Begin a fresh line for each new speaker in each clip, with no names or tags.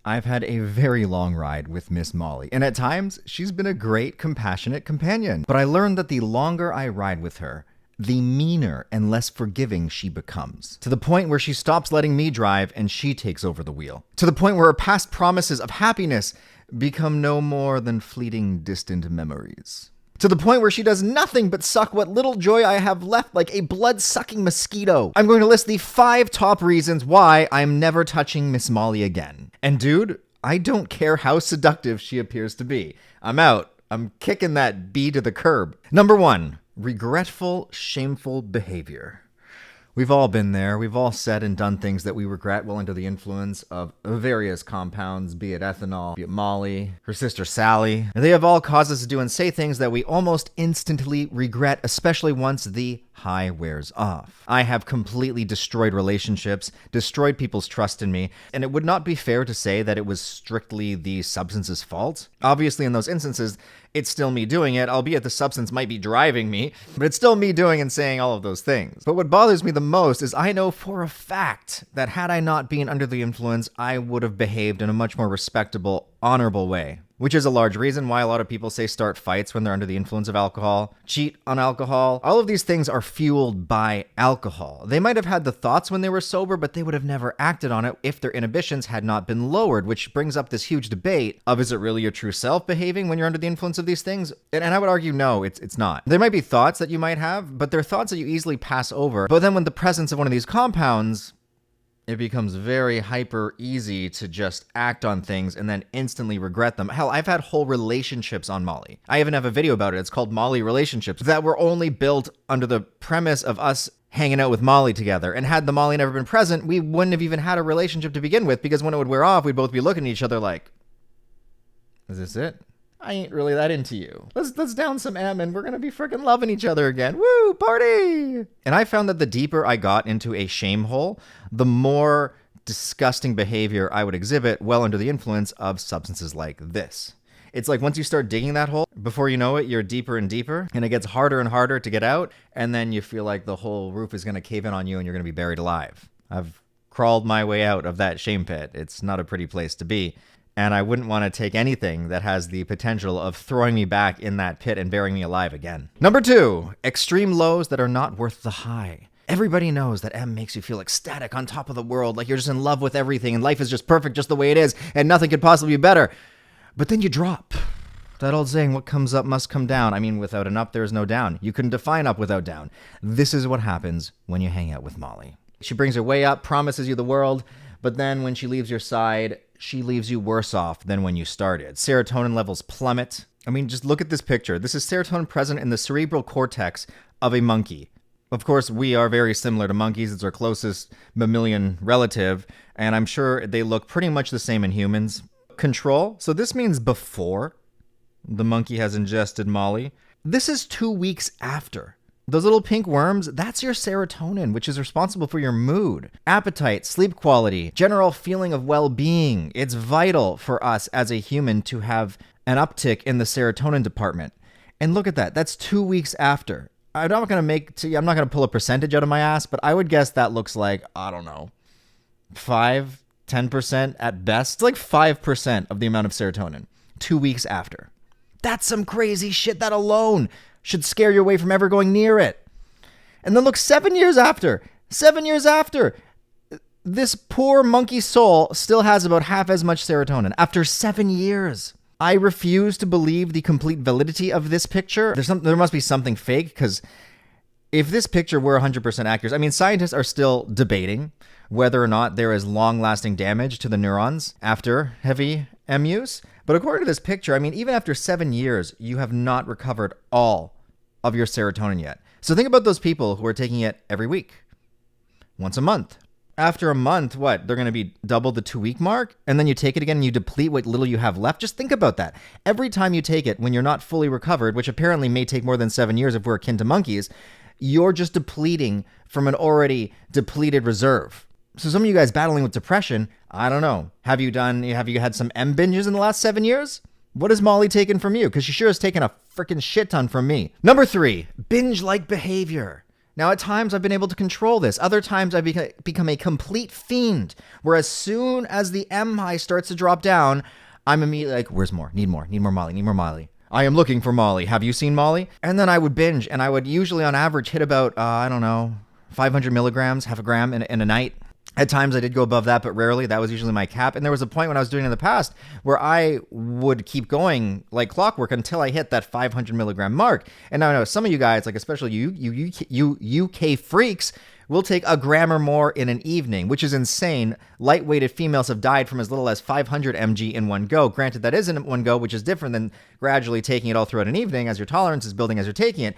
I've had a very long ride with Miss Molly, and at times, she's been a great, compassionate companion. But I learned that the longer I ride with her, the meaner and less forgiving she becomes. To the point where she stops letting me drive and she takes over the wheel. To the point where her past promises of happiness become no more than fleeting, distant memories. To the point where she does nothing but suck what little joy I have left like a blood-sucking mosquito. I'm going to list the 5 top reasons why I'm never touching Miss Molly again. And dude, I don't care how seductive she appears to be. I'm out. I'm kicking that bee to the curb. Number 1, regretful, shameful behavior. We've all been there. We've all said and done things that we regret while under the influence of various compounds, be it ethanol, be it Molly, her sister Sally. They have all caused us to do and say things that we almost instantly regret, especially once the high wears off. I have completely destroyed relationships, destroyed people's trust in me, and it would not be fair to say that it was strictly the substance's fault. Obviously, in those instances, it's still me doing it, albeit the substance might be driving me, but it's still me doing and saying all of those things. But what bothers me the most is I know for a fact that had I not been under the influence, I would have behaved in a much more respectable, honorable way. Which is a large reason why a lot of people say start fights when they're under the influence of alcohol, cheat on alcohol. All of these things are fueled by alcohol. They might have had the thoughts when they were sober, but they would have never acted on it if their inhibitions had not been lowered, which brings up this huge debate of, is it really your true self behaving when you're under the influence of these things? And I would argue, no, it's not. There might be thoughts that you might have, but they're thoughts that you easily pass over. But then when the presence of one of these compounds, it becomes very hyper easy to just act on things and then instantly regret them. Hell, I've had whole relationships on Molly. I even have a video about it. It's called Molly Relationships, that were only built under the premise of us hanging out with Molly together. And had the Molly never been present, we wouldn't have even had a relationship to begin with, because when it would wear off, we'd both be looking at each other like, is this it? I ain't really that into you. Let's down some M and we're gonna be freaking loving each other again. Woo, party! And I found that the deeper I got into a shame hole, the more disgusting behavior I would exhibit well under the influence of substances like this. It's like once you start digging that hole, before you know it, you're deeper and deeper, and it gets harder and harder to get out, and then you feel like the whole roof is gonna cave in on you and you're gonna be buried alive. I've crawled my way out of that shame pit. It's not a pretty place to be. And I wouldn't want to take anything that has the potential of throwing me back in that pit and burying me alive again. Number 2, extreme lows that are not worth the high. Everybody knows that M makes you feel ecstatic on top of the world, like you're just in love with everything and life is just perfect just the way it is and nothing could possibly be better. But then you drop. That old saying, what comes up must come down. I mean, without an up, there is no down. You couldn't define up without down. This is what happens when you hang out with Molly. She brings her way up, promises you the world, but then when she leaves your side, she leaves you worse off than when you started. Serotonin levels plummet. I mean, just look at this picture. This is serotonin present in the cerebral cortex of a monkey. Of course, we are very similar to monkeys. It's our closest mammalian relative, and I'm sure they look pretty much the same in humans. Control. So this means before the monkey has ingested Molly. This is 2 weeks after. Those little pink worms, that's your serotonin, which is responsible for your mood, appetite, sleep quality, general feeling of well-being. It's vital for us as a human to have an uptick in the serotonin department. And look at that. That's 2 weeks after. I'm not going to pull a percentage out of my ass, but I would guess that looks like, I don't know, 5, 10% at best. It's like 5% of the amount of serotonin 2 weeks after. That's some crazy shit. That alone should scare you away from ever going near it. And then look, 7 years after, this poor monkey soul still has about half as much serotonin after 7 years. I refuse to believe the complete validity of this picture. There must be something fake, because if this picture were 100% accurate, I mean, scientists are still debating whether or not there is long-lasting damage to the neurons after heavy M use. But according to this picture, I mean, even after 7 years, you have not recovered all of your serotonin yet. So think about those people who are taking it every week, once a month. After a month, what? They're going to be double the 2 week mark, and then you take it again and you deplete what little you have left. Just think about that. Every time you take it when you're not fully recovered, which apparently may take more than 7 years if we're akin to monkeys, you're just depleting from an already depleted reserve. So some of you guys battling with depression, I don't know. Have you had some M binges in the last 7 years? What has Molly taken from you? Because she sure has taken a freaking shit ton from me. Number 3, binge-like behavior. Now, at times I've been able to control this. Other times I've become a complete fiend, where as soon as the M high starts to drop down, I'm immediately like, where's more? Need more Molly, need more Molly. I am looking for Molly. Have you seen Molly? And then I would binge, and I would usually on average hit about, 500 milligrams, half a gram in a night. At times I did go above that, but rarely. That was usually my cap. And there was a point when I was doing it in the past where I would keep going like clockwork until I hit that 500 milligram mark. And now I know some of you guys, like especially you UK freaks, will take a gram or more in an evening, which is insane. Lightweighted females have died from as little as 500 mg in one go. Granted, that isn't one go, which is different than gradually taking it all throughout an evening as your tolerance is building as you're taking it.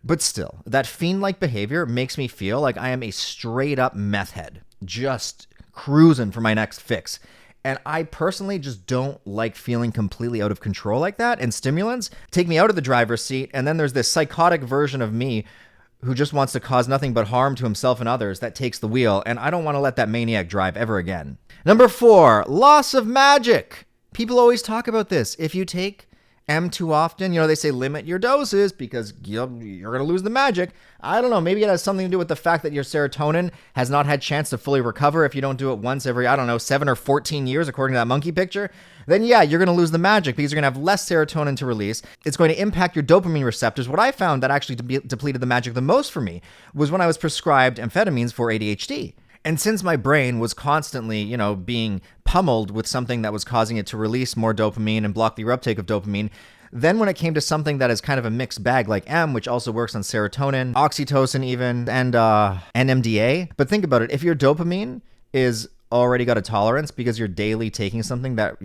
But still, that fiend-like behavior makes me feel like I am a straight-up meth head, just cruising for my next fix. And I personally just don't like feeling completely out of control like that. And stimulants take me out of the driver's seat. And then there's this psychotic version of me who just wants to cause nothing but harm to himself and others that takes the wheel. And I don't want to let that maniac drive ever again. Number 4, loss of magic. People always talk about this. If you take M too often, they say limit your doses because you're going to lose the magic. I don't know. Maybe it has something to do with the fact that your serotonin has not had chance to fully recover if you don't do it once every, 7 or 14 years, according to that monkey picture. Then yeah, you're going to lose the magic because you're going to have less serotonin to release. It's going to impact your dopamine receptors. What I found that actually depleted the magic the most for me was when I was prescribed amphetamines for ADHD. And since my brain was constantly, being pummeled with something that was causing it to release more dopamine and block the uptake of dopamine, then when it came to something that is kind of a mixed bag like M, which also works on serotonin, oxytocin even, and NMDA. But think about it. If your dopamine is already got a tolerance because you're daily taking something that,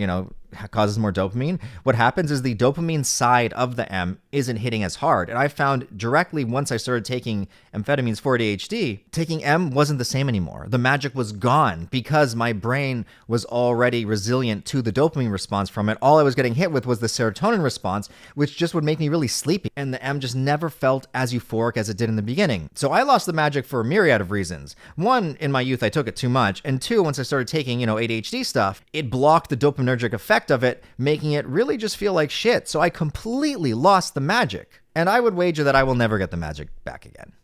causes more dopamine, what happens is the dopamine side of the M isn't hitting as hard. And I found directly once I started taking amphetamines for ADHD, taking M wasn't the same anymore. The magic was gone because my brain was already resilient to the dopamine response from it. All I was getting hit with was the serotonin response, which just would make me really sleepy. And the M just never felt as euphoric as it did in the beginning. So I lost the magic for a myriad of reasons. One, in my youth, I took it too much. And two, once I started taking, ADHD stuff, it blocked the dopaminergic effect of it, making it really just feel like shit. So I completely lost the magic. And I would wager that I will never get the magic back again.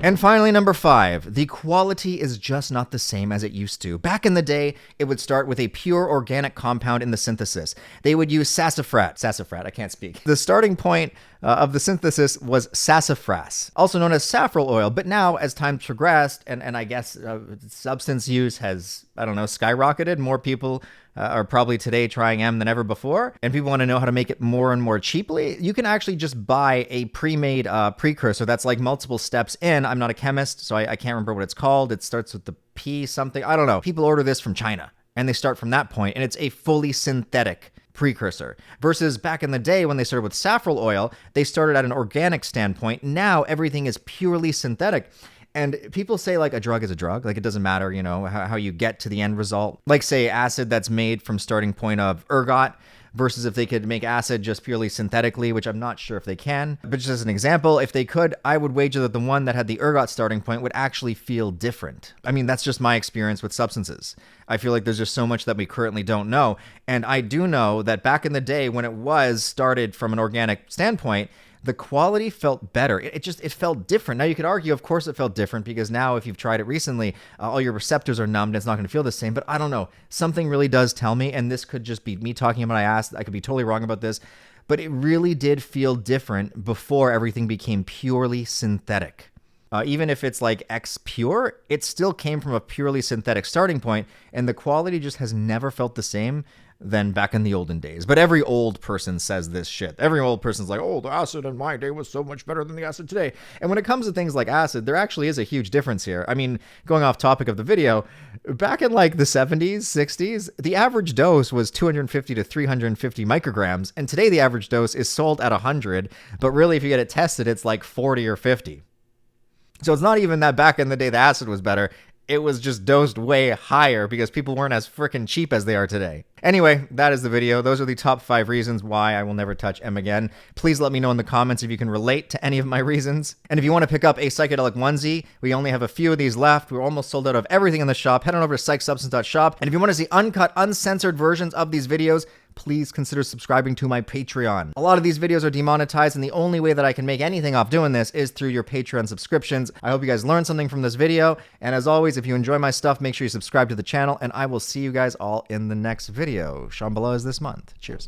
And finally, number 5, the quality is just not the same as it used to. Back in the day, it would start with a pure organic compound in the synthesis. They would use sassafras, I can't speak. The starting point of the synthesis was sassafras, also known as saffron oil. But now, as time progressed, and I guess substance use has, skyrocketed, more people are probably today trying M than ever before, and people want to know how to make it more and more cheaply. You can actually just buy a pre-made precursor that's like multiple steps in. I'm not a chemist, so I can't remember what it's called. It starts with the P something. I don't know. People order this from China, and they start from that point, and it's a fully synthetic precursor. Versus back in the day when they started with saffron oil, they started at an organic standpoint. Now everything is purely synthetic. And people say like a drug is a drug, like it doesn't matter, how you get to the end result. Like say acid that's made from starting point of ergot versus if they could make acid just purely synthetically, which I'm not sure if they can. But just as an example, if they could, I would wager that the one that had the ergot starting point would actually feel different. I mean, that's just my experience with substances. I feel like there's just so much that we currently don't know. And I do know that back in the day when it was started from an organic standpoint, the quality felt better. It felt different. Now you could argue, of course it felt different because now if you've tried it recently, all your receptors are numbed. It's not going to feel the same, but I don't know. Something really does tell me, and this could just be me talking about my ass. I could be totally wrong about this, but it really did feel different before everything became purely synthetic. Even if it's like X pure, it still came from a purely synthetic starting point, and the quality just has never felt the same than back in the olden days. But every old person says this shit. Every old person's like, oh, the acid in my day was so much better than the acid today. And when it comes to things like acid, there actually is a huge difference here. I mean, going off topic of the video, back in like the 70s, 60s, the average dose was 250 to 350 micrograms. And today the average dose is sold at 100. But really, if you get it tested, it's like 40 or 50. So it's not even that back in the day the acid was better. It was just dosed way higher because people weren't as freaking cheap as they are today. Anyway, that is the video. Those are the top 5 reasons why I will never touch M again. Please let me know in the comments if you can relate to any of my reasons. And if you want to pick up a psychedelic onesie, we only have a few of these left. We're almost sold out of everything in the shop. Head on over to psychsubstance.shop. And if you want to see uncut, uncensored versions of these videos, please consider subscribing to my Patreon. A lot of these videos are demonetized, and the only way that I can make anything off doing this is through your Patreon subscriptions. I hope you guys learned something from this video, and as always, if you enjoy my stuff, make sure you subscribe to the channel, and I will see you guys all in the next video. Shambhala is this month. Cheers.